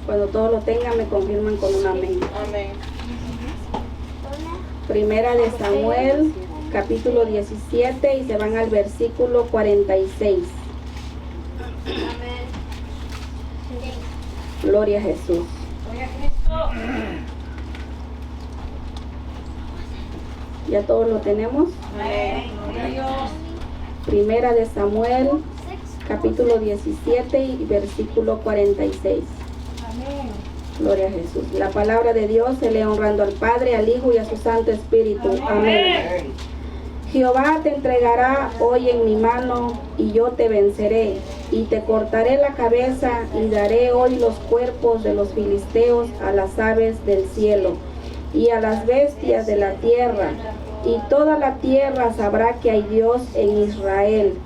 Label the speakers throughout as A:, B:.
A: Cuando todos lo tengan, me confirman con un amén.
B: Amén.
A: Primera de Samuel, capítulo 17, y se van al versículo 46.
C: Amén.
A: Gloria a Jesús.
B: Gloria a Cristo.
A: ¿Ya todos lo tenemos?
B: Amén. Gloria a Dios.
A: Primera de Samuel, capítulo 17 y versículo 46.
B: Amén.
A: Gloria a Jesús. La palabra de Dios se lee honrando al Padre, al Hijo y a su Santo Espíritu. Amén. Jehová te entregará hoy en mi mano, y yo te venceré, y te cortaré la cabeza, y daré hoy los cuerpos de los filisteos a las aves del cielo, y a las bestias de la tierra. Y toda la tierra sabrá que hay Dios en Israel,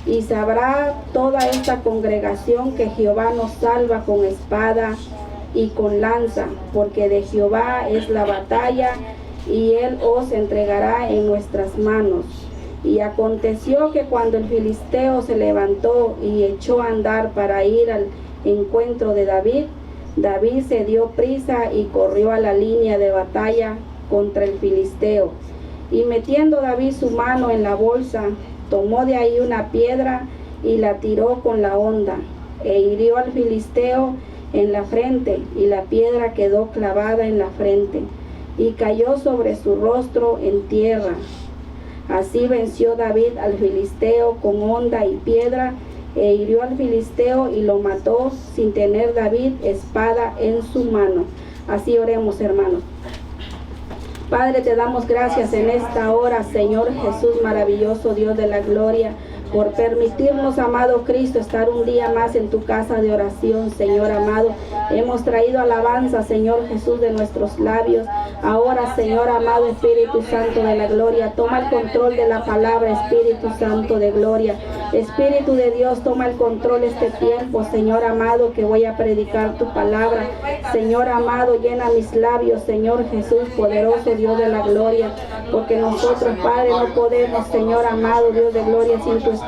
A: y sabrá toda esta congregación que Jehová nos salva con espada y con lanza, porque de Jehová es la batalla, y él os entregará en nuestras manos. Y aconteció que cuando el filisteo se levantó y echó a andar para ir al encuentro de David, David se dio prisa y corrió a la línea de batalla contra el filisteo. Y metiendo David su mano en la bolsa, tomó de ahí una piedra y la tiró con la honda, e hirió al filisteo en la frente, y la piedra quedó clavada en la frente, y cayó sobre su rostro en tierra. Así venció David al filisteo con honda y piedra, e hirió al filisteo y lo mató, sin tener David espada en su mano. Así oremos, hermanos. Padre, te damos gracias en esta hora, Señor Jesús, maravilloso Dios de la gloria, por permitirnos, amado Cristo, estar un día más en tu casa de oración, Señor amado. Hemos traído alabanza, Señor Jesús, de nuestros labios. Ahora, Señor amado, Espíritu Santo de la gloria, toma el control de la palabra, Espíritu Santo de gloria. Espíritu de Dios, toma el control este tiempo, Señor amado, que voy a predicar tu palabra. Señor amado, llena mis labios, Señor Jesús, poderoso Dios de la gloria, porque nosotros, Padre, no podemos, Señor amado, Dios de gloria, sin tu Espíritu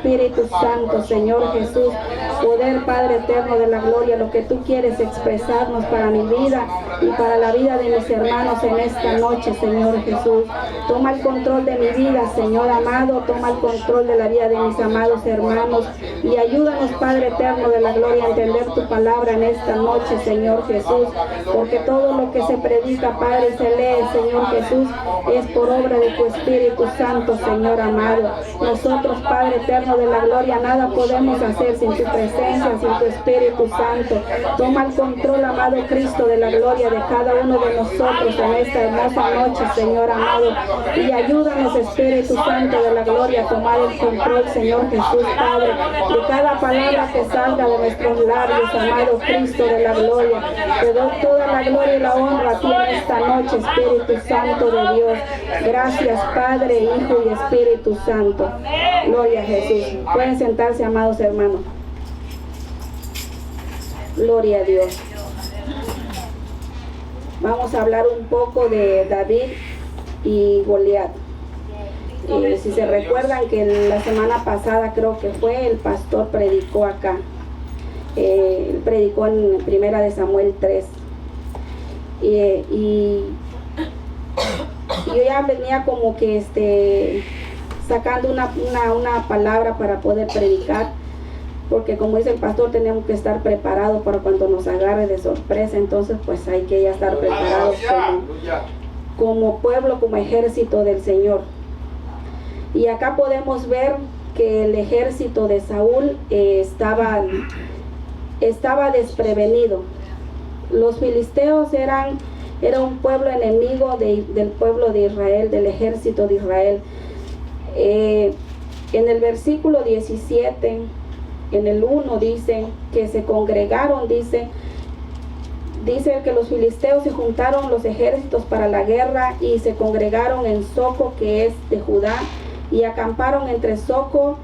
A: Santo, Señor Jesús, poder, Padre eterno de la gloria, lo que tú quieres expresarnos para mi vida y para la vida de mis hermanos en esta noche, Señor Jesús. Toma el control de mi vida, Señor amado, toma el control de la vida de mis amados hermanos, y ayúdanos, Padre eterno de la gloria, a entender tu palabra en esta noche, Señor Jesús, porque todo lo que se predica, Padre, y se lee, Señor Jesús, es por obra de tu Espíritu Santo, Señor amado. Nosotros, Padre eterno de la gloria, nada podemos hacer sin tu presencia, sin tu Espíritu Santo. Toma el control, amado Cristo de la gloria, de cada uno de nosotros en esta hermosa noche, Señor amado, y ayúdanos, Espíritu Santo de la gloria, a tomar el control, Señor Jesús, Padre, de cada palabra que salga de nuestros labios, amado Cristo de la gloria. Te doy toda la gloria y la honra a ti en esta noche, Espíritu Santo de Dios. Gracias, Padre, Hijo y Espíritu Santo. Gloria a Jesús. Pueden sentarse, amados hermanos. Gloria a Dios. Vamos a hablar un poco de David y Goliat. Si se recuerdan que la semana pasada, creo que fue, el pastor predicó acá. Él predicó en Primera de Samuel 3. Y yo ya venía como que sacando una palabra para poder predicar, porque como dice el pastor, tenemos que estar preparados para cuando nos agarre de sorpresa. Entonces pues hay que ya estar preparados como pueblo, como ejército del Señor. Y acá podemos ver que el ejército de Saúl estaba desprevenido. Los filisteos era un pueblo enemigo del pueblo de Israel, del ejército de Israel. En el versículo 17, en el 1 dice que se congregaron, dice que los filisteos se juntaron los ejércitos para la guerra y se congregaron en Soco, que es de Judá, y acamparon entre Soco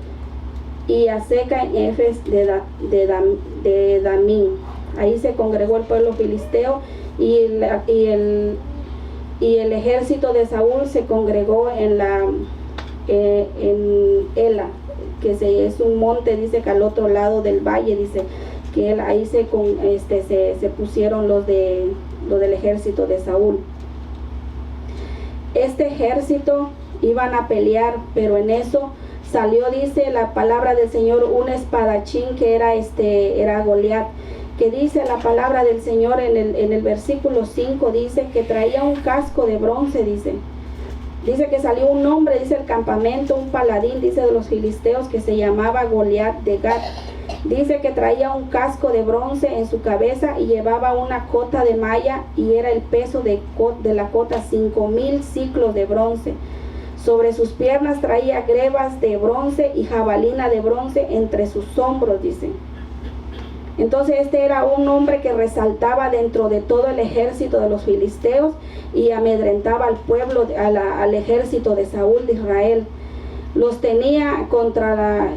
A: y Aseca en Efes de Damín. Ahí se congregó el pueblo filisteo, y el ejército de Saúl se congregó en Ela, que es un monte, dice, que al otro lado del valle, dice, que él ahí se pusieron los del ejército de Saúl. Este ejército iban a pelear, pero en eso salió, dice la palabra del Señor, un espadachín que era Goliat, que dice la palabra del Señor en el versículo 5, dice que traía un casco de bronce, dice que salió un hombre, dice el campamento, un paladín, dice de los filisteos, que se llamaba Goliat de Gat. Dice que traía un casco de bronce en su cabeza y llevaba una cota de malla, y era el peso de la cota 5,000 ciclos de bronce. Sobre sus piernas traía grebas de bronce y jabalina de bronce entre sus hombros, dice. Entonces este era un hombre que resaltaba dentro de todo el ejército de los filisteos y amedrentaba al pueblo, al ejército de Saúl de Israel. Los tenía contra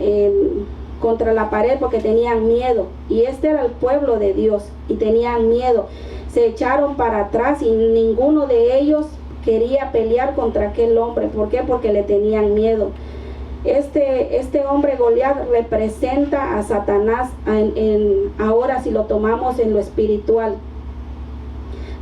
A: la pared porque tenían miedo, y este era el pueblo de Dios y tenían miedo. Se echaron para atrás y ninguno de ellos quería pelear contra aquel hombre. ¿Por qué? Porque le tenían miedo. Este hombre Goliat representa a Satanás ahora, si lo tomamos en lo espiritual.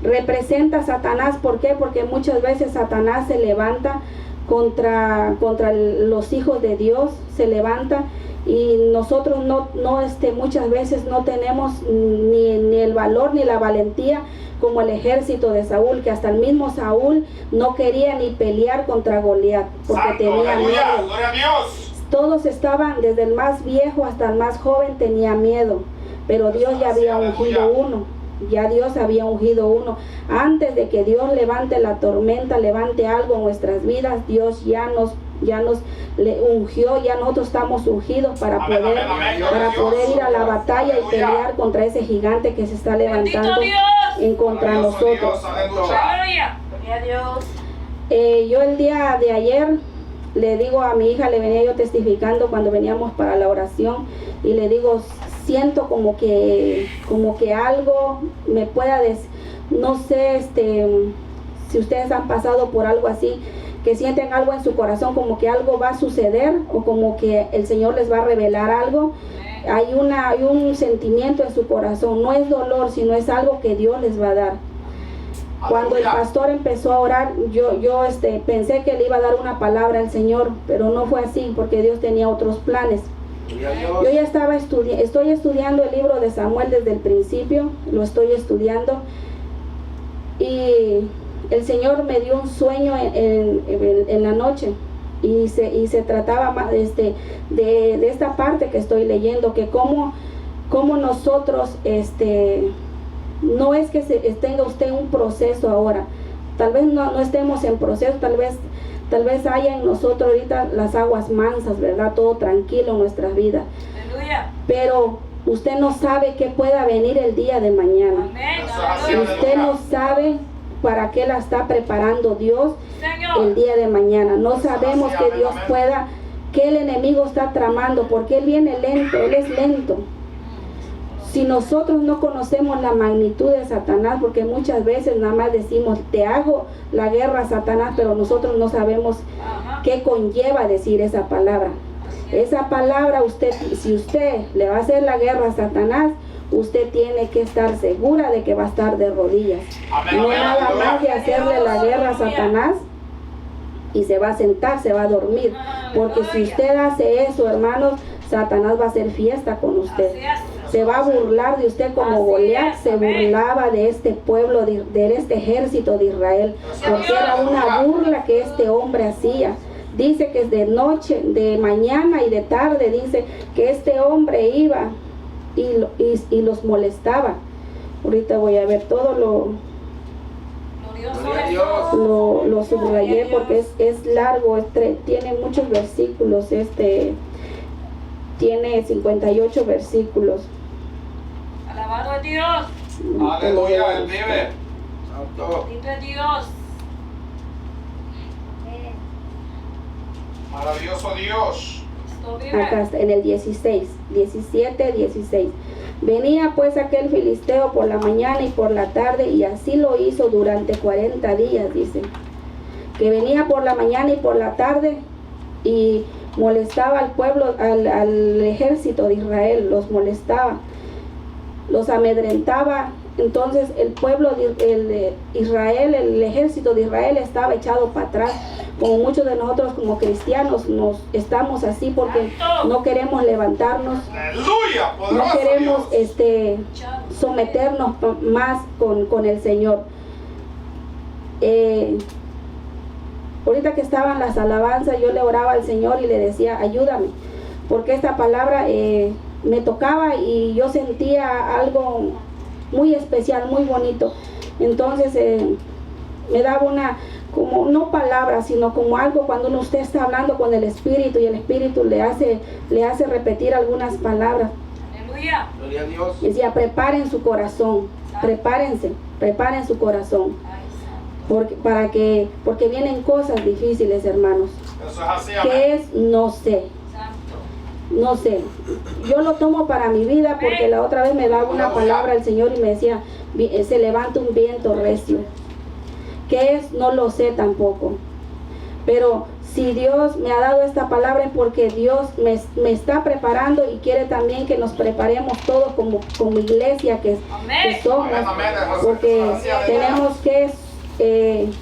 A: Representa a Satanás. ¿Por qué? Porque muchas veces Satanás se levanta contra los hijos de Dios, se levanta, y nosotros muchas veces no tenemos ni el valor ni la valentía como el ejército de Saúl, que hasta el mismo Saúl no quería ni pelear contra Goliat porque tenía miedo.
C: Gloria a Dios.
A: Todos estaban, desde el más viejo hasta el más joven tenía miedo, pero Dios ya había ungido uno. Ya Dios había ungido uno. Antes de que Dios levante la tormenta, levante algo en nuestras vidas, Dios ya nos ungió, ya nosotros estamos ungidos para poder ir a la batalla y pelear contra ese gigante que se está levantando en contra de nosotros. Yo el día de ayer le digo a mi hija, le venía yo testificando cuando veníamos para la oración, y le digo, siento como que algo me pueda no sé, si ustedes han pasado por algo así, que sienten algo en su corazón, como que algo va a suceder, o como que el Señor les va a revelar algo. Hay un sentimiento en su corazón, no es dolor, sino es algo que Dios les va a dar. Cuando el pastor empezó a orar, yo pensé que le iba a dar una palabra al Señor, pero no fue así, porque Dios tenía otros planes. Yo ya estoy estudiando el libro de Samuel desde el principio, lo estoy estudiando, y el Señor me dio un sueño en la noche, y se trataba más de esta parte que estoy leyendo, que cómo nosotros, no es que tenga usted un proceso ahora, tal vez no estemos en proceso, tal vez haya en nosotros ahorita las aguas mansas, ¿verdad? Todo tranquilo en nuestras vidas. Aleluya. Pero usted no sabe qué pueda venir el día de mañana. Amén. Usted no sabe para qué la está preparando Dios, Señor, el día de mañana. No sabemos que Dios pueda, que el enemigo está tramando, porque Él viene lento, Él es lento. Si nosotros no conocemos la magnitud de Satanás, porque muchas veces nada más decimos, te hago la guerra a Satanás, pero nosotros no sabemos qué conlleva decir esa palabra. Esa palabra, si usted le va a hacer la guerra a Satanás, usted tiene que estar segura de que va a estar de rodillas. No nada más de hacerle la guerra a Satanás y se va a sentar, se va a dormir. Porque si usted hace eso, hermanos, Satanás va a hacer fiesta con usted. Se va a burlar de usted como Goliat se burlaba de este pueblo, de este ejército de Israel, porque era una burla que este hombre hacía. Dice que es de noche, de mañana y de tarde, dice que este hombre iba y los molestaba. Ahorita voy a ver todo lo subrayé porque es largo, tiene muchos versículos, tiene 58 versículos.
B: Alabado a Dios.
C: Aleluya, Él vive. Santo.
B: Vive Dios.
C: Maravilloso Dios.
A: Acá está, en el 17, 16. Venía pues aquel filisteo por la mañana y por la tarde, y así lo hizo durante 40 días, dice. Que venía por la mañana y por la tarde y molestaba al pueblo, al ejército de Israel, los molestaba. los amedrentaba. Entonces el pueblo de Israel, el ejército de Israel estaba echado para atrás. Como muchos de nosotros como cristianos nos estamos así porque no queremos levantarnos,
C: Aleluya.
A: no
C: Poderoso
A: queremos
C: Dios.
A: someternos más con el Señor. Ahorita que estaban las alabanzas, yo le oraba al Señor y le decía, ayúdame, porque esta palabra me tocaba y yo sentía algo muy especial, muy bonito. Entonces me daba una, como no palabra, sino como algo cuando usted está hablando con el Espíritu y el Espíritu le hace repetir algunas palabras.
B: Aleluya.
C: Gloria a Dios.
A: Decía, preparen su corazón, preparen su corazón, porque vienen cosas difíciles, hermanos.
C: Eso es así, amén.
A: ¿Qué es? No sé. No sé, yo lo tomo para mi vida porque la otra vez me daba una palabra el Señor y me decía, se levanta un viento recio. ¿Qué es? No lo sé tampoco. Pero si Dios me ha dado esta palabra es porque Dios me está preparando y quiere también que nos preparemos todos como iglesia que somos, porque tenemos que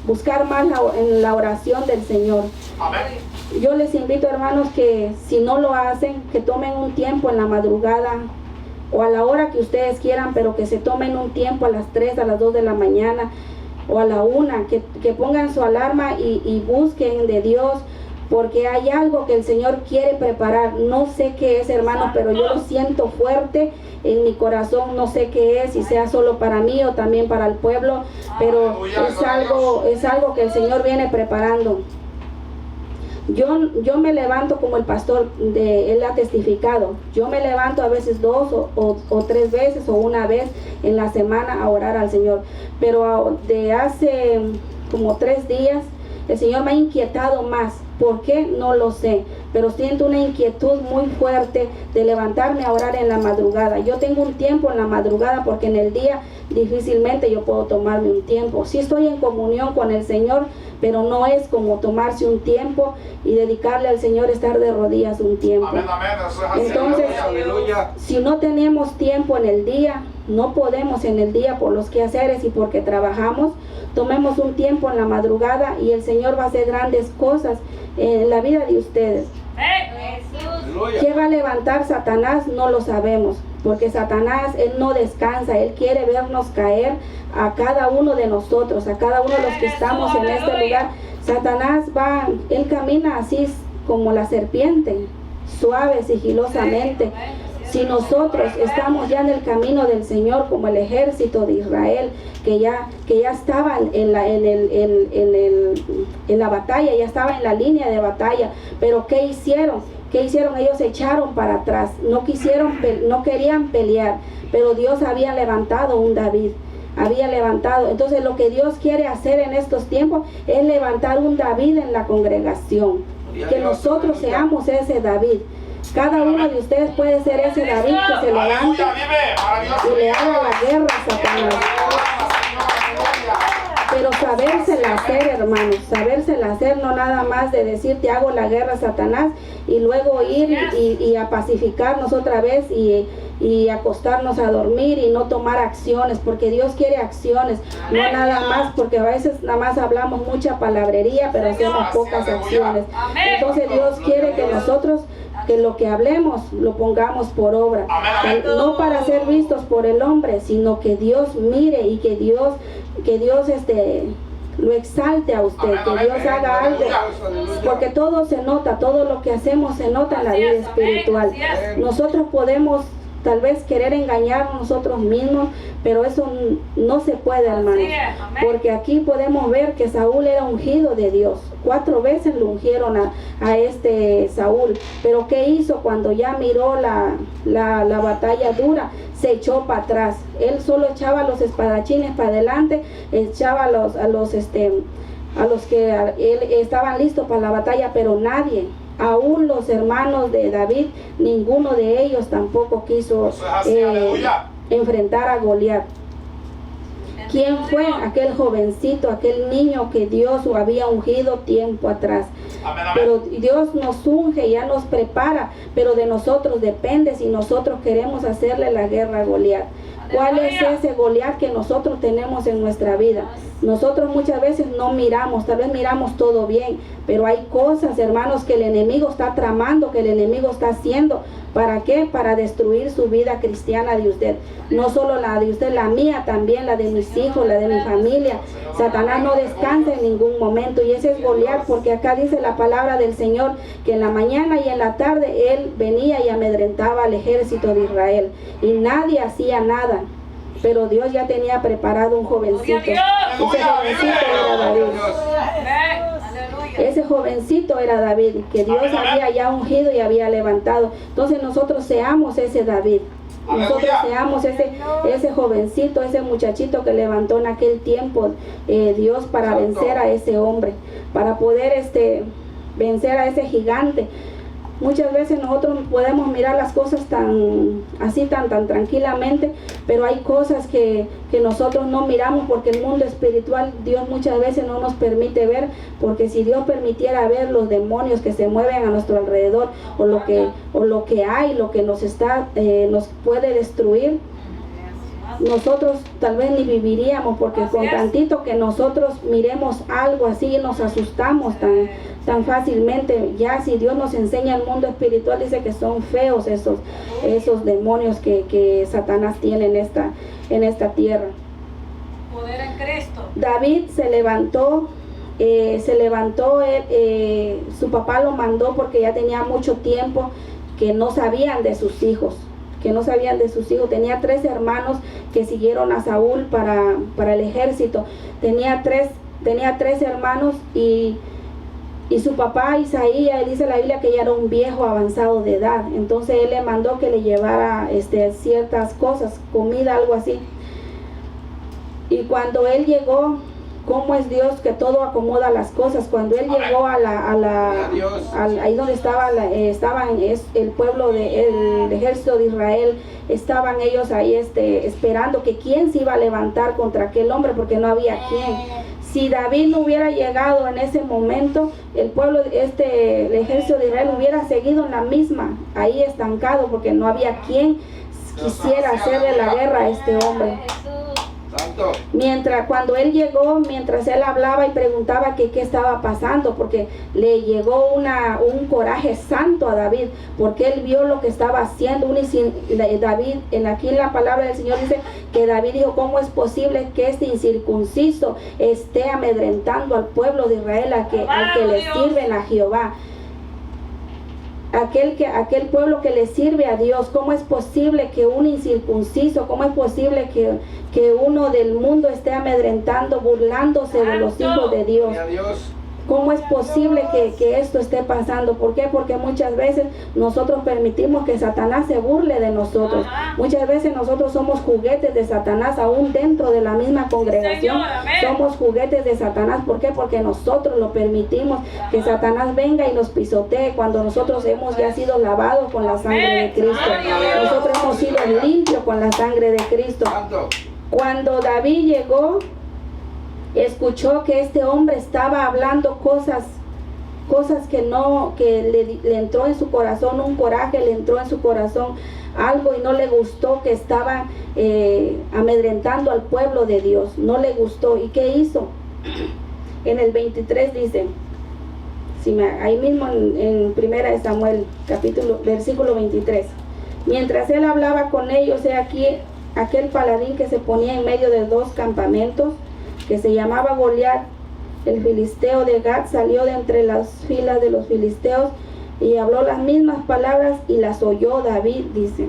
A: buscar más en la oración del Señor.
C: Amén.
A: Yo les invito, hermanos, que si no lo hacen, que tomen un tiempo en la madrugada o a la hora que ustedes quieran, pero que se tomen un tiempo a las 3, a las 2 de la mañana o a la 1, que pongan su alarma y busquen de Dios, porque hay algo que el Señor quiere preparar. No sé qué es, hermano, pero yo lo siento fuerte en mi corazón. No sé qué es, si sea solo para mí o también para el pueblo, pero es algo que el Señor viene preparando. Yo me levanto como el pastor él ha testificado. Yo me levanto a veces 2 o 3 veces o una vez en la semana a orar al Señor. Pero de hace como 3 días el Señor me ha inquietado más. ¿Por qué? No lo sé. Pero siento una inquietud muy fuerte de levantarme a orar en la madrugada. Yo tengo un tiempo en la madrugada porque en el día difícilmente yo puedo tomarme un tiempo. Sí estoy en comunión con el Señor, pero no es como tomarse un tiempo y dedicarle al Señor estar de rodillas un tiempo.
C: Amén, amén. Eso es así.
A: Entonces,
C: Aleluya.
A: si no tenemos tiempo en el día, no podemos en el día por los quehaceres y porque trabajamos, tomemos un tiempo en la madrugada y el Señor va a hacer grandes cosas en la vida de ustedes. ¿Qué va a levantar Satanás? No lo sabemos, porque Satanás, él no descansa, él quiere vernos caer a cada uno de nosotros, a cada uno de los que estamos en este lugar. Satanás él camina así como la serpiente, suave, sigilosamente. Si nosotros estamos ya en el camino del Señor como el ejército de Israel, que ya estaban en la batalla, ya estaba en la línea de batalla, pero ¿qué hicieron? ¿Qué hicieron? Ellos se echaron para atrás, no querían pelear, pero Dios había levantado un David. Había levantado. Entonces lo que Dios quiere hacer en estos tiempos es levantar un David en la congregación, que nosotros seamos ese David. Cada uno de ustedes puede ser ese David que se levante y le haga la guerra a Satanás. Pero sabérsela hacer, hermanos, sabérsela hacer, no nada más de decir te hago la guerra a Satanás y luego ir y a pacificarnos otra vez y acostarnos a dormir y no tomar acciones, porque Dios quiere acciones, no nada más, porque a veces nada más hablamos mucha palabrería, pero hacemos pocas acciones. Entonces Dios quiere que nosotros, que lo que hablemos lo pongamos por obra, no para ser vistos por el hombre, sino que Dios mire y que Dios lo exalte a usted, que Dios haga algo, porque todo se nota, todo lo que hacemos se nota en la vida espiritual. Nosotros podemos tal vez querer engañar nosotros mismos, pero eso no se puede, hermanos, porque aquí podemos ver que Saúl era ungido de Dios. 4 veces lo ungieron a este Saúl, pero ¿qué hizo cuando ya miró la batalla dura? Se echó para atrás. Él solo echaba a los espadachines para adelante, echaba a los que estaban listos para la batalla, pero nadie, aún los hermanos de David, ninguno de ellos tampoco quiso enfrentar a Goliat. ¿Quién fue? Aquel jovencito, aquel niño que Dios había ungido tiempo atrás. Pero Dios nos unge, ya nos prepara, pero de nosotros depende si nosotros queremos hacerle la guerra a Goliat. ¿Cuál es ese Goliat que nosotros tenemos en nuestra vida? Nosotros muchas veces no miramos, tal vez miramos todo bien, pero hay cosas, hermanos, que el enemigo está tramando, que el enemigo está haciendo. ¿Para qué? Para destruir su vida cristiana de usted. No solo la de usted, la mía también, la de mis hijos, la de mi familia. Satanás no descansa en ningún momento, y ese es Goliat, porque acá dice la palabra del Señor que en la mañana y en la tarde él venía y amedrentaba al ejército de Israel y nadie hacía nada. Pero Dios ya tenía preparado un jovencito. Ese jovencito era David. Ese jovencito era David, que Dios había ya ungido y había levantado. Entonces nosotros seamos ese David. Nosotros seamos ese jovencito, ese muchachito que levantó en aquel tiempo Dios para vencer a ese hombre, para poder vencer a ese gigante. Muchas veces nosotros podemos mirar las cosas tan tranquilamente, pero hay cosas que nosotros no miramos porque el mundo espiritual Dios muchas veces no nos permite ver, porque si Dios permitiera ver los demonios que se mueven a nuestro alrededor o lo que hay, lo que nos puede destruir, nosotros tal vez ni viviríamos, porque con tantito que nosotros miremos algo así nos asustamos tan fácilmente. Ya si Dios nos enseña el mundo espiritual, dice que son feos esos demonios que Satanás tiene en esta tierra.
B: Poder en Cristo.
A: David se levantó, su papá lo mandó porque ya tenía mucho tiempo que no sabían de sus hijos. Tenía 3 hermanos que siguieron a Saúl para el ejército. Tenía tres hermanos y su papá Isaías, dice la Biblia que ya era un viejo avanzado de edad. Entonces él le mandó que le llevara ciertas cosas, comida, algo así. Y cuando él llegó, ¿cómo es Dios que todo acomoda las cosas? Cuando él llegó ahí donde estaban el pueblo del ejército de Israel, estaban ellos ahí esperando que quién se iba a levantar contra aquel hombre, porque no había quién. Si David no hubiera llegado en ese momento, el pueblo, el ejército de Israel hubiera seguido en la misma, ahí estancado, porque no había quien quisiera hacerle la guerra a este hombre. Cuando él llegó, mientras él hablaba y preguntaba qué estaba pasando, porque le llegó un coraje santo a David, porque él vio lo que estaba haciendo. David, aquí en la palabra del Señor dice que David dijo: ¿cómo es posible que este incircunciso esté amedrentando al pueblo de Israel, al que le sirven a Jehová? Aquel pueblo que le sirve a Dios. ¿Cómo es posible que un incircunciso, cómo es posible que uno del mundo esté amedrentando, burlándose de los hijos de Dios? ¿Cómo es posible que esto esté pasando? ¿Por qué? Porque muchas veces nosotros permitimos que Satanás se burle de nosotros. Muchas veces nosotros somos juguetes de Satanás, aún dentro de la misma congregación. Somos juguetes de Satanás. ¿Por qué? Porque nosotros lo permitimos que Satanás venga y nos pisotee, cuando nosotros hemos ya sido lavados con la sangre de Cristo. Nosotros hemos sido limpios con la sangre de Cristo. Cuando David llegó, escuchó que este hombre estaba hablando cosas que le entró en su corazón, un coraje le entró en su corazón, algo, y no le gustó que estaba amedrentando al pueblo de Dios. No le gustó. ¿Y qué hizo? En el 23 dice, ahí mismo en 1 Samuel, versículo 23. Mientras él hablaba con ellos, he aquí aquel paladín que se ponía en medio de 2 campamentos, que se llamaba Goliat, el filisteo de Gat, salió de entre las filas de los filisteos y habló las mismas palabras y las oyó David, dice.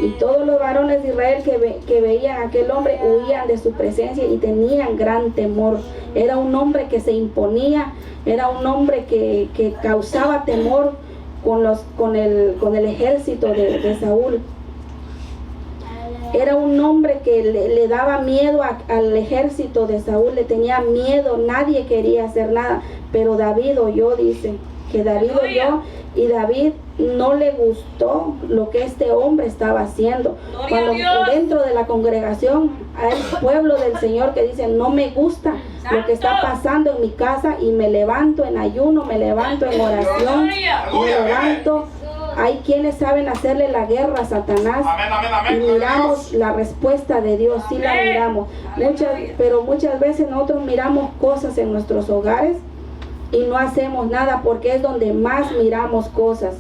A: Y todos los varones de Israel que veían a aquel hombre huían de su presencia y tenían gran temor. Era un hombre que se imponía, era un hombre que causaba temor con el ejército de Saúl. Era un hombre que le daba miedo al ejército de Saúl, le tenía miedo, nadie quería hacer nada. Pero David oyó, dice, que David oyó, y David no le gustó lo que este hombre estaba haciendo. Cuando dentro de la congregación hay pueblo del Señor que dice: no me gusta lo que está pasando en mi casa, y me levanto en ayuno, me levanto en oración, me levanto hay quienes saben hacerle la guerra a Satanás.
C: Amén, amén,
A: Y
C: amén.
A: miramos la respuesta de Dios, sí la miramos. Pero muchas veces nosotros miramos cosas en nuestros hogares y no hacemos nada porque es donde más miramos cosas.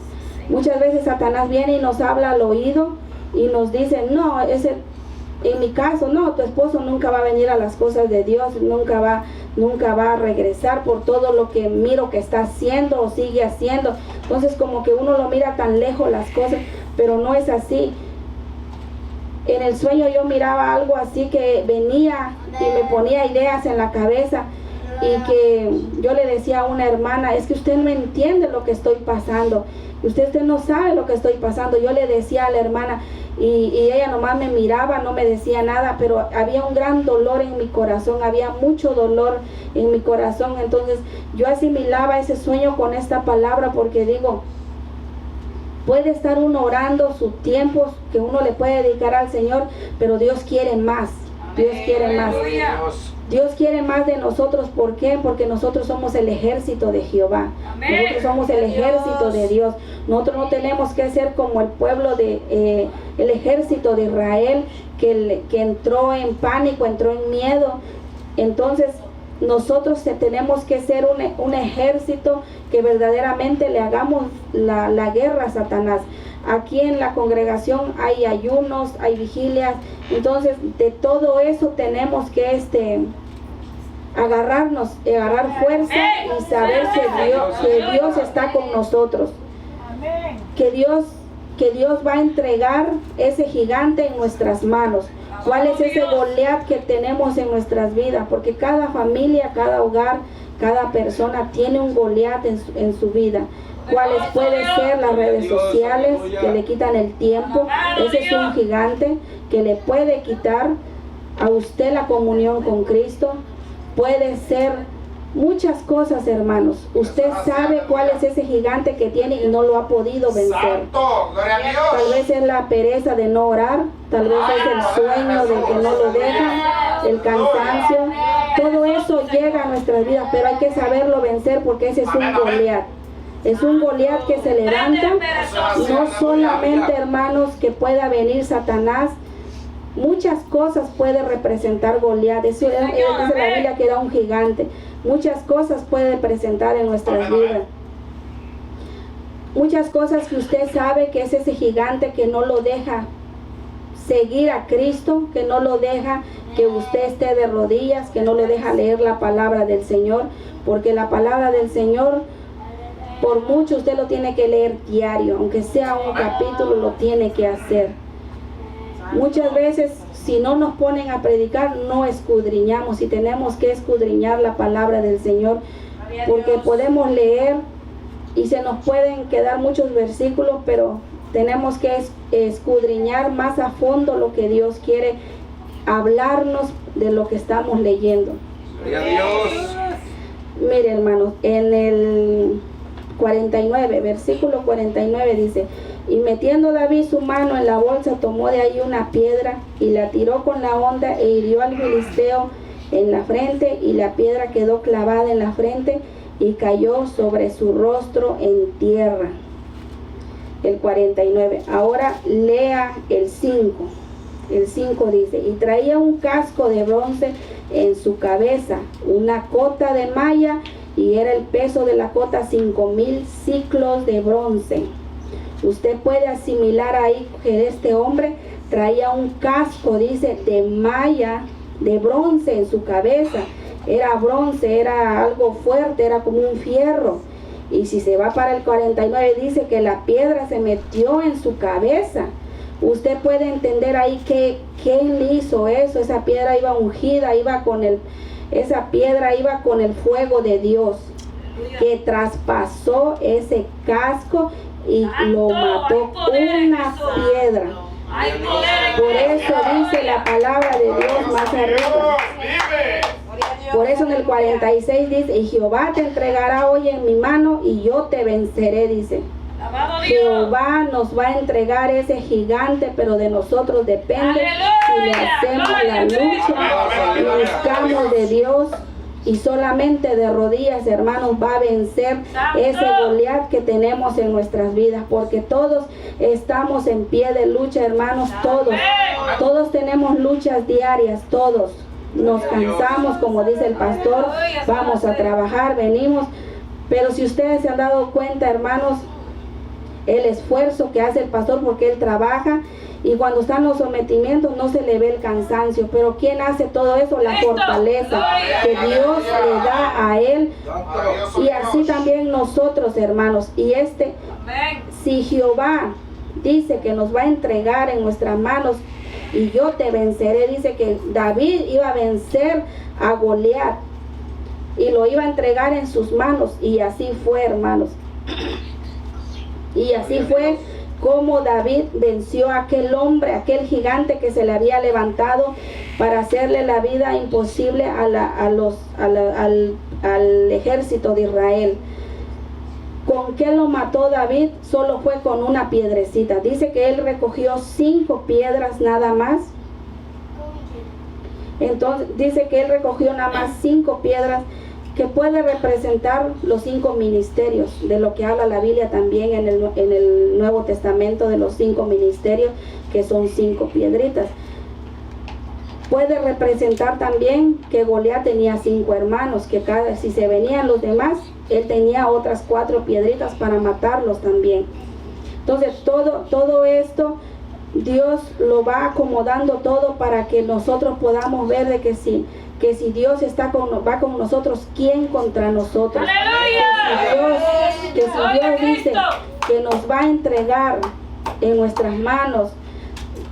A: Muchas veces Satanás viene y nos habla al oído y nos dice, no, en mi caso, no, tu esposo nunca va a venir a las cosas de Dios, nunca va a regresar por todo lo que miro que está haciendo o sigue haciendo. Entonces como que uno lo mira tan lejos las cosas, pero no es así. En el sueño yo miraba algo así que venía y me ponía ideas en la cabeza y que yo le decía a una hermana, es que usted no entiende lo que estoy pasando, usted no sabe lo que estoy pasando. Yo le decía a la hermana y ella nomás me miraba, no me decía nada, pero había un gran dolor en mi corazón, había mucho dolor en mi corazón. Entonces yo asimilaba ese sueño con esta palabra porque digo, puede estar uno orando sus tiempos que uno le puede dedicar al Señor, pero Dios quiere más. Dios quiere más. Dios quiere más de nosotros. ¿Por qué? Porque nosotros somos el ejército de Jehová. Nosotros somos el ejército de Dios. Nosotros no tenemos que ser como el pueblo el ejército de Israel que entró en pánico, entró en miedo. Entonces nosotros tenemos que ser un ejército que verdaderamente le hagamos la guerra a Satanás. Aquí en la congregación hay ayunos, hay vigilias. Entonces de todo eso tenemos que agarrar fuerza y saber que Dios está con nosotros. Que Dios va a entregar ese gigante en nuestras manos. ¿Cuál es ese Goliat que tenemos en nuestras vidas? Porque cada familia, cada hogar, cada persona tiene un Goliat en su vida. ¿Cuáles pueden ser las redes sociales que le quitan el tiempo? Ese es un gigante que le puede quitar a usted la comunión con Cristo. Puede ser muchas cosas, hermanos. Usted sabe cuál es ese gigante que tiene y no lo ha podido vencer.
C: Santo, gloria a Dios.
A: Tal vez es la pereza de no orar, tal vez es el sueño de que no lo deja, el cansancio. Todo eso llega a nuestras vidas, pero hay que saberlo vencer porque ese es un Goliat. Es un Goliat que se levanta, no solamente, hermanos, que pueda venir Satanás. Muchas cosas puede representar Goliat. Eso dice la Biblia que era un gigante. Muchas cosas puede presentar en nuestras vidas. Muchas cosas que usted sabe que es ese gigante que no lo deja seguir a Cristo, que no lo deja que usted esté de rodillas, que no le deja leer la palabra del Señor, porque la palabra del Señor, por mucho usted lo tiene que leer diario, aunque sea un capítulo, lo tiene que hacer. Muchas veces, si no nos ponen a predicar, no escudriñamos, y tenemos que escudriñar la palabra del Señor, porque podemos leer y se nos pueden quedar muchos versículos, pero tenemos que escudriñar más a fondo lo que Dios quiere hablarnos de lo que estamos leyendo.
C: Gloria a Dios.
A: Mire, hermanos, en el 49, versículo 49 dice: y metiendo David su mano en la bolsa, tomó de ahí una piedra y la tiró con la honda e hirió al filisteo en la frente, y la piedra quedó clavada en la frente y cayó sobre su rostro en tierra. El 49. Ahora lea el 5. El 5 dice: y traía un casco de bronce en su cabeza, una cota de malla, y era el peso de la cota 5,000 ciclos de bronce. Usted puede asimilar ahí que este hombre traía un casco, dice, de malla, de bronce en su cabeza. Era bronce, era algo fuerte, era como un fierro. Y si se va para el 49, dice que la piedra se metió en su cabeza. Usted puede entender ahí que quién le hizo eso. Esa piedra iba ungida, esa piedra iba con el fuego de Dios, que traspasó ese casco y lo mató una piedra. Por eso dice la palabra de Dios más arriba. Por eso en el 46 dice: y Jehová te entregará hoy en mi mano y yo te venceré, dice. Jehová nos va a entregar ese gigante, pero de nosotros depende si le hacemos la lucha y buscamos de Dios y solamente de rodillas, hermanos, va a vencer ese Goliat que tenemos en nuestras vidas, porque todos estamos en pie de lucha, hermanos, todos tenemos luchas diarias, todos nos cansamos, como dice el pastor, vamos a trabajar, venimos, pero si ustedes se han dado cuenta, hermanos, el esfuerzo que hace el pastor, porque él trabaja, y cuando están los sometimientos no se le ve el cansancio, pero ¿quién hace todo eso? La fortaleza que Dios le da a él, y así también nosotros, hermanos. Y si Jehová dice que nos va a entregar en nuestras manos, y yo te venceré, dice que David iba a vencer a Goliat y lo iba a entregar en sus manos, y así fue, hermanos. Y así fue como David venció a aquel hombre, aquel gigante que se le había levantado para hacerle la vida imposible al ejército de Israel. ¿Con qué lo mató David? Solo fue con una piedrecita. Dice que él recogió 5 piedras nada más. Entonces dice que él recogió nada más 5 piedras, que puede representar los 5 ministerios, de lo que habla la Biblia también en el Nuevo Testamento, de los 5 ministerios, que son 5 piedritas. Puede representar también que Goliat tenía 5 hermanos, que si se venían los demás, él tenía otras 4 piedritas para matarlos también. Entonces todo esto Dios lo va acomodando todo para que nosotros podamos ver de que si Dios va con nosotros, ¿quién contra nosotros? Que si Dios dice que nos va a entregar en nuestras manos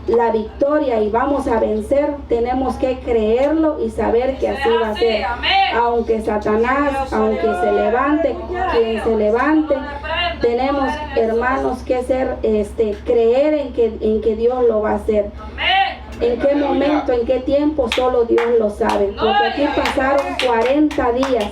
A: la victoria y vamos a vencer, tenemos que creerlo y saber que así va a ser. Aunque Satanás, aunque se levante quien se levante, tenemos, hermanos, que creer en que Dios lo va a hacer. ¿En qué momento, en qué tiempo? Solo Dios lo sabe. Porque aquí pasaron 40 días.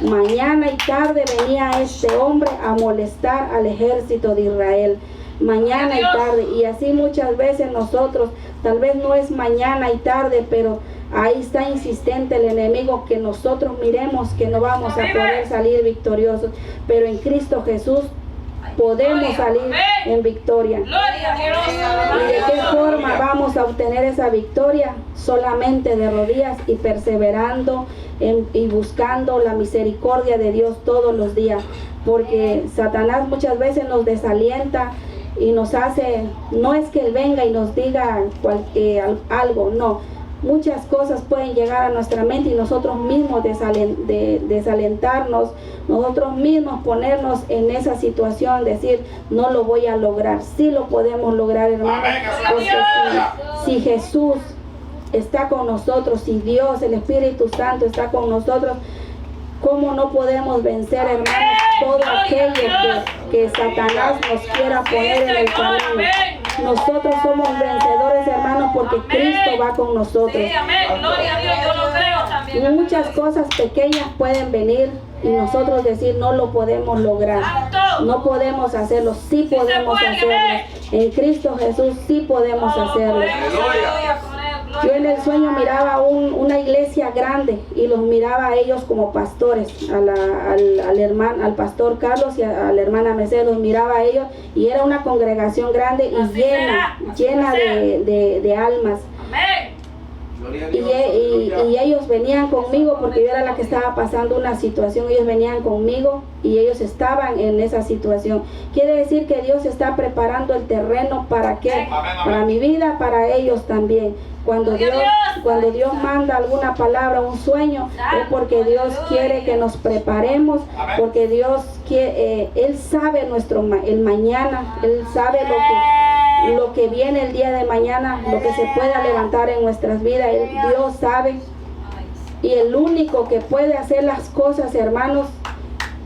A: Mañana y tarde venía este hombre a molestar al ejército de Israel. Mañana y tarde. Y así muchas veces nosotros, tal vez no es mañana y tarde, pero ahí está insistente el enemigo, que nosotros miremos que no vamos a poder salir victoriosos. Pero en Cristo Jesús podemos salir en victoria. ¿Y de qué forma vamos a obtener esa victoria? Solamente de rodillas y perseverando y buscando la misericordia de Dios todos los días. Porque Satanás muchas veces nos desalienta y nos hace, no es que él venga y nos diga algo, no. Muchas cosas pueden llegar a nuestra mente y nosotros mismos desalentarnos, nosotros mismos ponernos en esa situación, decir, no lo voy a lograr. Sí lo podemos lograr, hermanos, porque si Jesús está con nosotros, si Dios, el Espíritu Santo está con nosotros, ¿cómo no podemos vencer, hermanos, todo aquello que Satanás nos quiera poner en el camino? Nosotros somos vencedores, hermanos, porque Cristo va con nosotros.
B: Gloria a Dios, yo lo creo también.
A: Muchas cosas pequeñas pueden venir y nosotros decir, no lo podemos lograr, no podemos hacerlo. Sí podemos hacerlo. En Cristo Jesús sí podemos hacerlo. Yo en el sueño miraba una iglesia grande y los miraba a ellos como pastores, al pastor Carlos y a la hermana Mercedes, los miraba a ellos y era una congregación grande y llena de almas. Y ellos venían conmigo porque yo era la que estaba pasando una situación. Ellos venían conmigo y ellos estaban en esa situación. Quiere decir que Dios está preparando el terreno. ¿Para qué? Para mi vida, para ellos también. Cuando Dios manda alguna palabra, un sueño, es porque Dios quiere que nos preparemos, porque Dios quiere, Él sabe el mañana, Él sabe lo que viene el día de mañana, lo que se pueda levantar en nuestras vidas. Dios sabe, y el único que puede hacer las cosas, hermanos,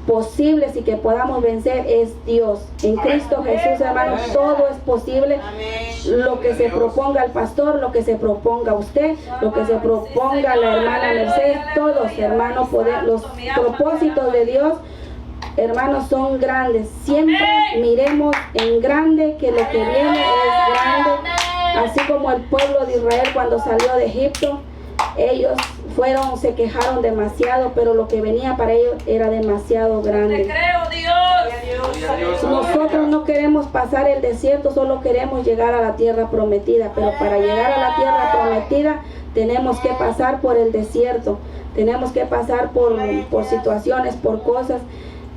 A: posibles y que podamos vencer es Dios. En Cristo Jesús, hermanos, todo es posible. Lo que se proponga el pastor, lo que se proponga usted, lo que se proponga la hermana Mercedes, todos, hermanos, los propósitos de Dios, hermanos, son grandes. Siempre miremos en grande, que lo que viene es grande. Así como el pueblo de Israel cuando salió de Egipto, ellos se quejaron demasiado, pero lo que venía para ellos era demasiado
B: Te
A: grande.
B: creo, Dios.
C: Gloria a Dios.
A: Nosotros no queremos pasar el desierto, solo queremos llegar a la tierra prometida, pero para llegar a la tierra prometida tenemos que pasar por el desierto, tenemos que pasar por situaciones, por cosas.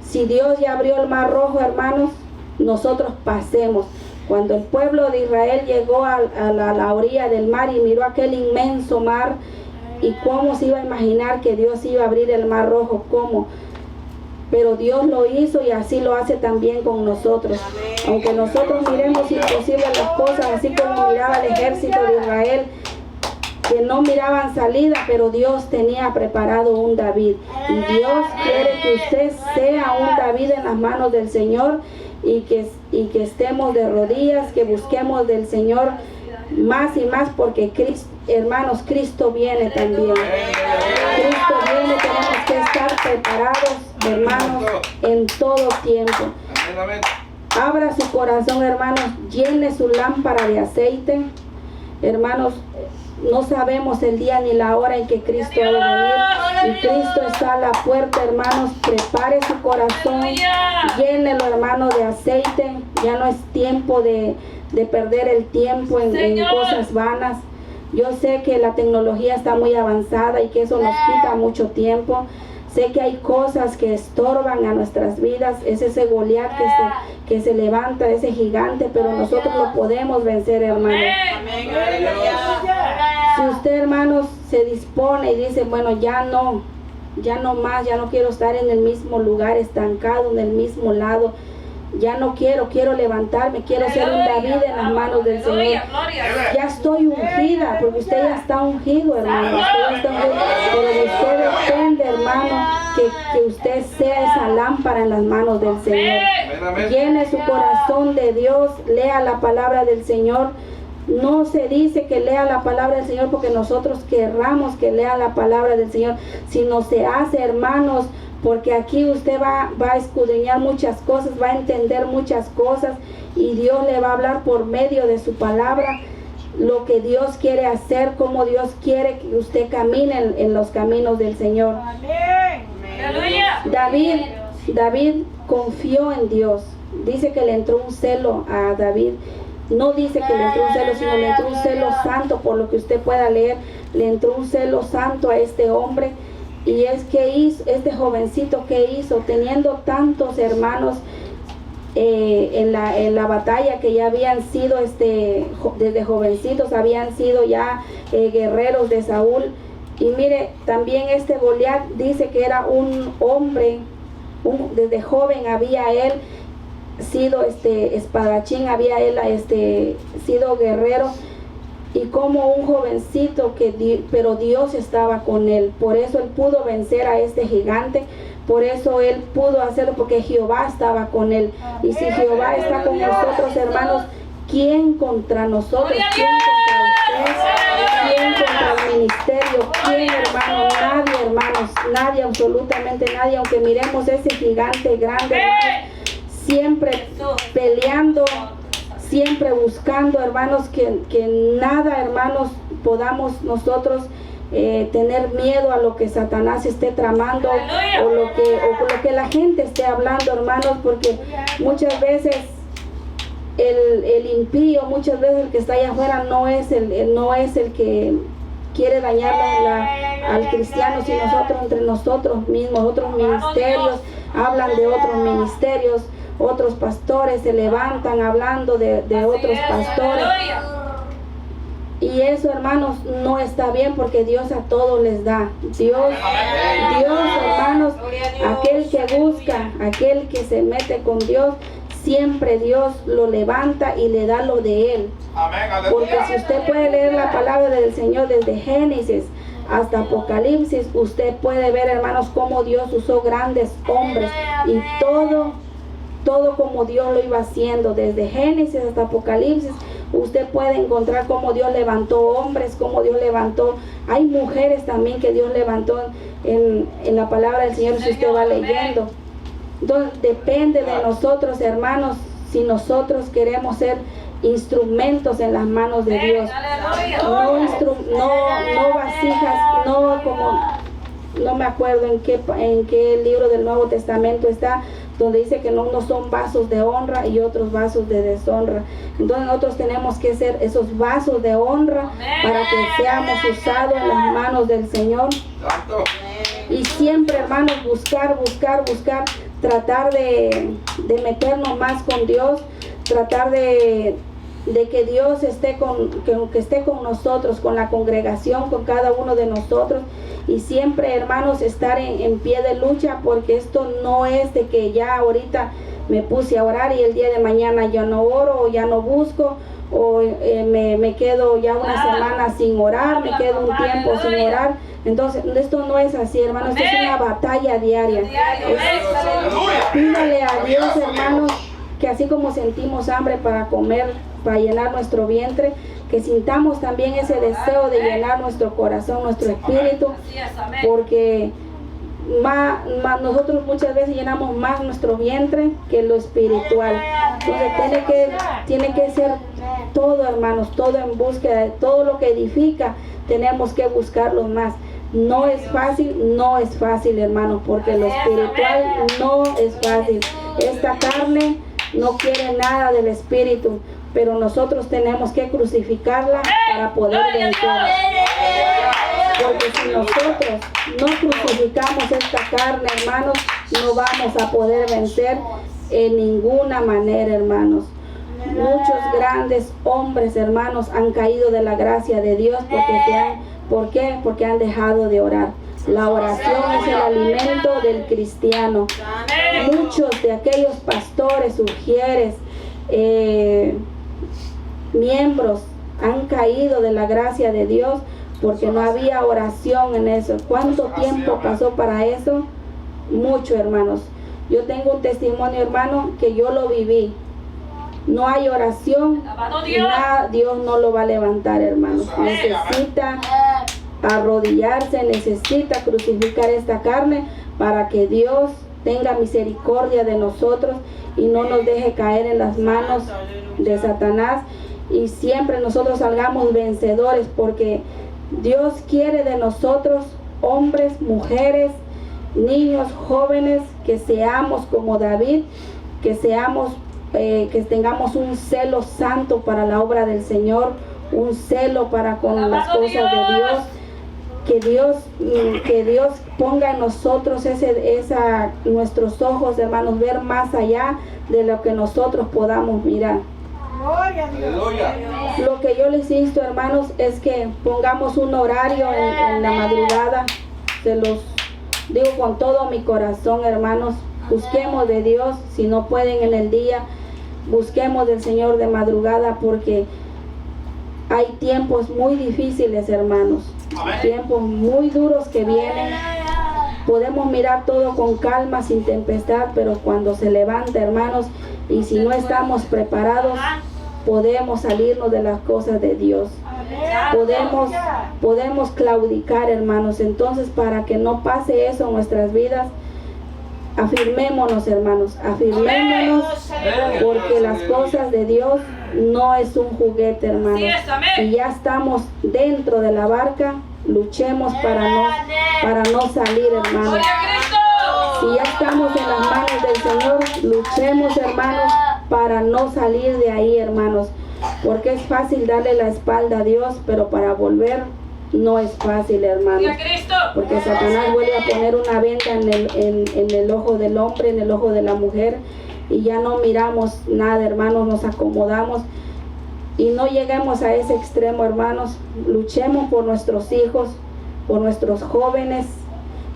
A: Si Dios ya abrió el mar rojo, hermanos, nosotros pasemos. Cuando el pueblo de Israel llegó a la orilla del mar y miró aquel inmenso mar, y cómo se iba a imaginar que Dios iba a abrir el mar rojo, cómo. Pero Dios lo hizo y así lo hace también con nosotros. Aunque nosotros miremos imposibles las cosas, así como miraba el ejército de Israel, que no miraban salida, pero Dios tenía preparado un David. Y Dios quiere que usted sea un David en las manos del Señor, y que estemos de rodillas, que busquemos del Señor más y más, porque Cristo, hermanos, Cristo viene también. Cristo viene, tenemos que estar preparados, hermanos, en todo tiempo.
C: Amén, amén.
A: Abra su corazón, hermanos, llene su lámpara de aceite. Hermanos, no sabemos el día ni la hora en que Cristo ha de venir, y Cristo está a la puerta, hermanos. Prepare su corazón, llénelo, hermano, de aceite. Ya no es tiempo de perder el tiempo en cosas vanas. Yo sé que la tecnología está muy avanzada y que eso nos quita mucho tiempo. Sé que hay cosas que estorban a nuestras vidas, es ese Goliat que se levanta, ese gigante, pero nosotros lo podemos vencer, hermanos. Si usted, hermanos, se dispone y dice, bueno, ya no más, ya no quiero estar en el mismo lugar estancado, en el mismo lado, ya no quiero levantarme, quiero ser un David en las manos del Señor. Ya estoy ungida, porque usted ya está ungido, hermano. Usted ya está ungido, pero de usted depende, hermano, que usted sea esa lámpara en las manos del Señor. Llene su corazón de Dios, lea la palabra del Señor. No se dice que lea la palabra del Señor porque nosotros querramos que lea la palabra del Señor, sino se hace, hermanos, porque aquí usted va a escudriñar muchas cosas, va a entender muchas cosas, y Dios le va a hablar por medio de su palabra lo que Dios quiere hacer, cómo Dios quiere que usted camine en los caminos del Señor. David confió en Dios. Dice que le entró un celo a David. No dice que le entró un celo, sino le entró un celo santo, por lo que usted pueda leer. Le entró un celo santo a este hombre. Y es que hizo, este jovencito, que hizo, teniendo tantos hermanos en la batalla, que ya habían sido desde jovencitos, habían sido ya guerreros de Saúl. Y mire, también este Goliat dice que era un hombre, desde joven había él sido espadachín, había él sido guerrero, y como un jovencito pero Dios estaba con él. Por eso él pudo vencer a este gigante, por eso él pudo hacerlo, porque Jehová estaba con él. Y si Jehová está con nosotros, hermanos, ¿quién contra nosotros? ¿Quién contra ustedes? ¿Quién contra el ministerio? ¿Quién, hermano? Nadie, hermanos, nadie, absolutamente nadie. Aunque miremos ese gigante grande, hermanos, siempre peleando, siempre buscando, hermanos, que nada, hermanos, podamos nosotros tener miedo a lo que Satanás esté tramando, o lo que la gente esté hablando, hermanos, porque muchas veces el impío, muchas veces el que está allá afuera no es el que quiere dañar al cristiano, sino nosotros, entre nosotros mismos. Otros ministerios hablan de otros ministerios, otros pastores se levantan hablando de otros pastores, y eso, hermanos, no está bien, porque Dios a todos les da. Dios, hermanos, aquel que busca, aquel que se mete con Dios, siempre Dios lo levanta y le da lo de él. Porque si usted puede leer la palabra del Señor desde Génesis hasta Apocalipsis, usted puede ver, hermanos, cómo Dios usó grandes hombres, y todo como Dios lo iba haciendo, desde Génesis hasta Apocalipsis. Usted puede encontrar cómo Dios levantó hombres, cómo Dios levantó, hay mujeres también que Dios levantó en la palabra del Señor, si usted va leyendo. Entonces depende de nosotros, hermanos, si nosotros queremos ser instrumentos en las manos de Dios, no vacíos hijas, no como, no me acuerdo en qué libro del Nuevo Testamento está, donde dice que unos son vasos de honra y otros vasos de deshonra. Entonces nosotros tenemos que ser esos vasos de honra para que seamos usados en las manos del Señor. Y siempre, hermanos, buscar, tratar de meternos más con Dios, tratar de que Dios esté con nosotros, con la congregación, con cada uno de nosotros. Y siempre, hermanos, estar en pie de lucha, porque esto no es de que ya ahorita me puse a orar y el día de mañana ya no oro o ya no busco, o me quedo ya una semana sin orar, me quedo un tiempo sin orar. Entonces, esto no es así, hermanos, esto es una batalla diaria. Pídale a Dios, hermanos, que así como sentimos hambre para comer, para llenar nuestro vientre, que sintamos también ese deseo de llenar nuestro corazón, nuestro espíritu, porque nosotros muchas veces llenamos más nuestro vientre que lo espiritual. Entonces tiene que ser todo, hermanos, todo en búsqueda de todo lo que edifica. Tenemos que buscarlo más. No es fácil, hermanos, porque lo espiritual no es fácil. Esta carne no quiere nada del espíritu, pero nosotros tenemos que crucificarla para poder vencer. Porque si nosotros no crucificamos esta carne, hermanos, no vamos a poder vencer en ninguna manera, hermanos. Muchos grandes hombres, hermanos, han caído de la gracia de Dios ¿por qué? Porque han dejado de orar. La oración es el alimento del cristiano. Muchos de aquellos pastores, ujieres, miembros han caído de la gracia de Dios porque no había oración en eso. ¿Cuánto tiempo pasó para eso? Mucho, hermanos. Yo tengo un testimonio, hermano, que yo lo viví. No hay oración, Dios no lo va a levantar, hermanos. Necesita arrodillarse, necesita crucificar esta carne para que Dios tenga misericordia de nosotros y no nos deje caer en las manos de Satanás, y siempre nosotros salgamos vencedores, porque Dios quiere de nosotros, hombres, mujeres, niños, jóvenes, que seamos como David, que tengamos un celo santo para la obra del Señor, un celo para con las cosas de Dios. Que Dios ponga en nosotros nuestros ojos, hermanos, ver más allá de lo que nosotros podamos mirar. Lo que yo les insto, hermanos, es que pongamos un horario en la madrugada. Se los digo con todo mi corazón, hermanos. Busquemos de Dios, si no pueden en el día, busquemos del Señor de madrugada, porque hay tiempos muy difíciles, hermanos. Tiempos muy duros que vienen. Podemos mirar todo con calma, sin tempestad, pero cuando se levanta, hermanos, y si no estamos preparados, podemos salirnos de las cosas de Dios. Podemos claudicar, hermanos. Entonces, para que no pase eso en nuestras vidas, afirmémonos, hermanos, afirmémonos, porque las cosas de Dios no es un juguete, hermanos. Y ya estamos dentro de la barca, luchemos para no salir, hermanos. Si ya estamos en las manos del Señor, luchemos, hermanos, para no salir de ahí, hermanos. Porque es fácil darle la espalda a Dios, pero para volver no es fácil, hermanos. Porque Satanás vuelve a poner una venda en el ojo del hombre, en el ojo de la mujer, y ya no miramos nada, hermanos, nos acomodamos. Y no lleguemos a ese extremo, hermanos. Luchemos por nuestros hijos, por nuestros jóvenes.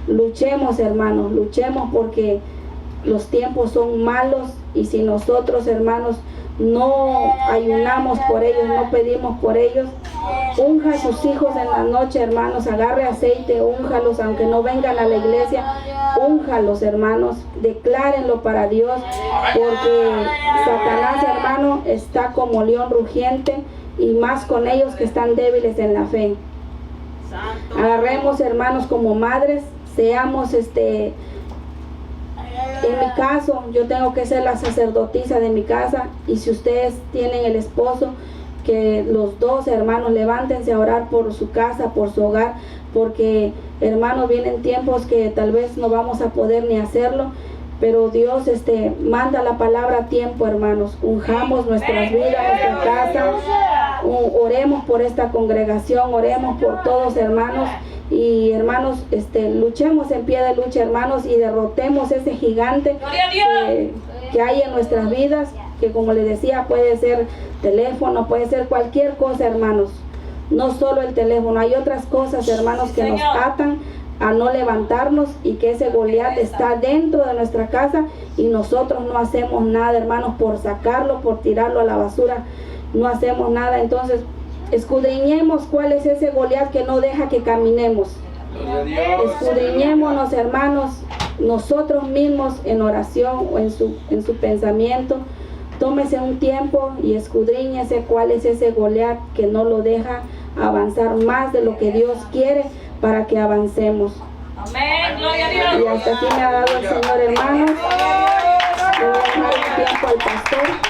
A: Luchemos, hermanos, luchemos, porque los tiempos son malos, y si nosotros, hermanos, no ayunamos por ellos, no pedimos por ellos, unja a sus hijos en la noche, hermanos, agarre aceite, únjalos, aunque no vengan a la iglesia, únjalos, hermanos, declárenlo para Dios, porque Satanás, hermano, está como león rugiente, y más con ellos que están débiles en la fe. Agarremos, hermanos, como madres, seamos en mi caso, yo tengo que ser la sacerdotisa de mi casa, y si ustedes tienen el esposo, que los dos hermanos levántense a orar por su casa, por su hogar, porque hermanos, vienen tiempos que tal vez no vamos a poder ni hacerlo, pero Dios manda la palabra a tiempo, hermanos. Unjamos nuestras vidas, nuestra casa, oremos por esta congregación, oremos por todos, hermanos. Y hermanos, luchemos en pie de lucha, hermanos, y derrotemos ese gigante que hay en nuestras vidas, que como les decía, puede ser teléfono, puede ser cualquier cosa, hermanos. No solo el teléfono, hay otras cosas, hermanos, que nos atan a no levantarnos, y que ese Goliat está dentro de nuestra casa y nosotros no hacemos nada, hermanos, por sacarlo, por tirarlo a la basura, no hacemos nada. Entonces, escudriñemos cuál es ese Goliat que no deja que caminemos. Escudriñémonos, hermanos, nosotros mismos en oración o en su pensamiento. Tómese un tiempo y escudriñese cuál es ese Goliat que no lo deja avanzar más de lo que Dios quiere para que avancemos.
B: Amén, gloria a Dios.
A: Y hasta aquí me ha dado el Señor, hermanos. Le voy a dejar un tiempo al pastor.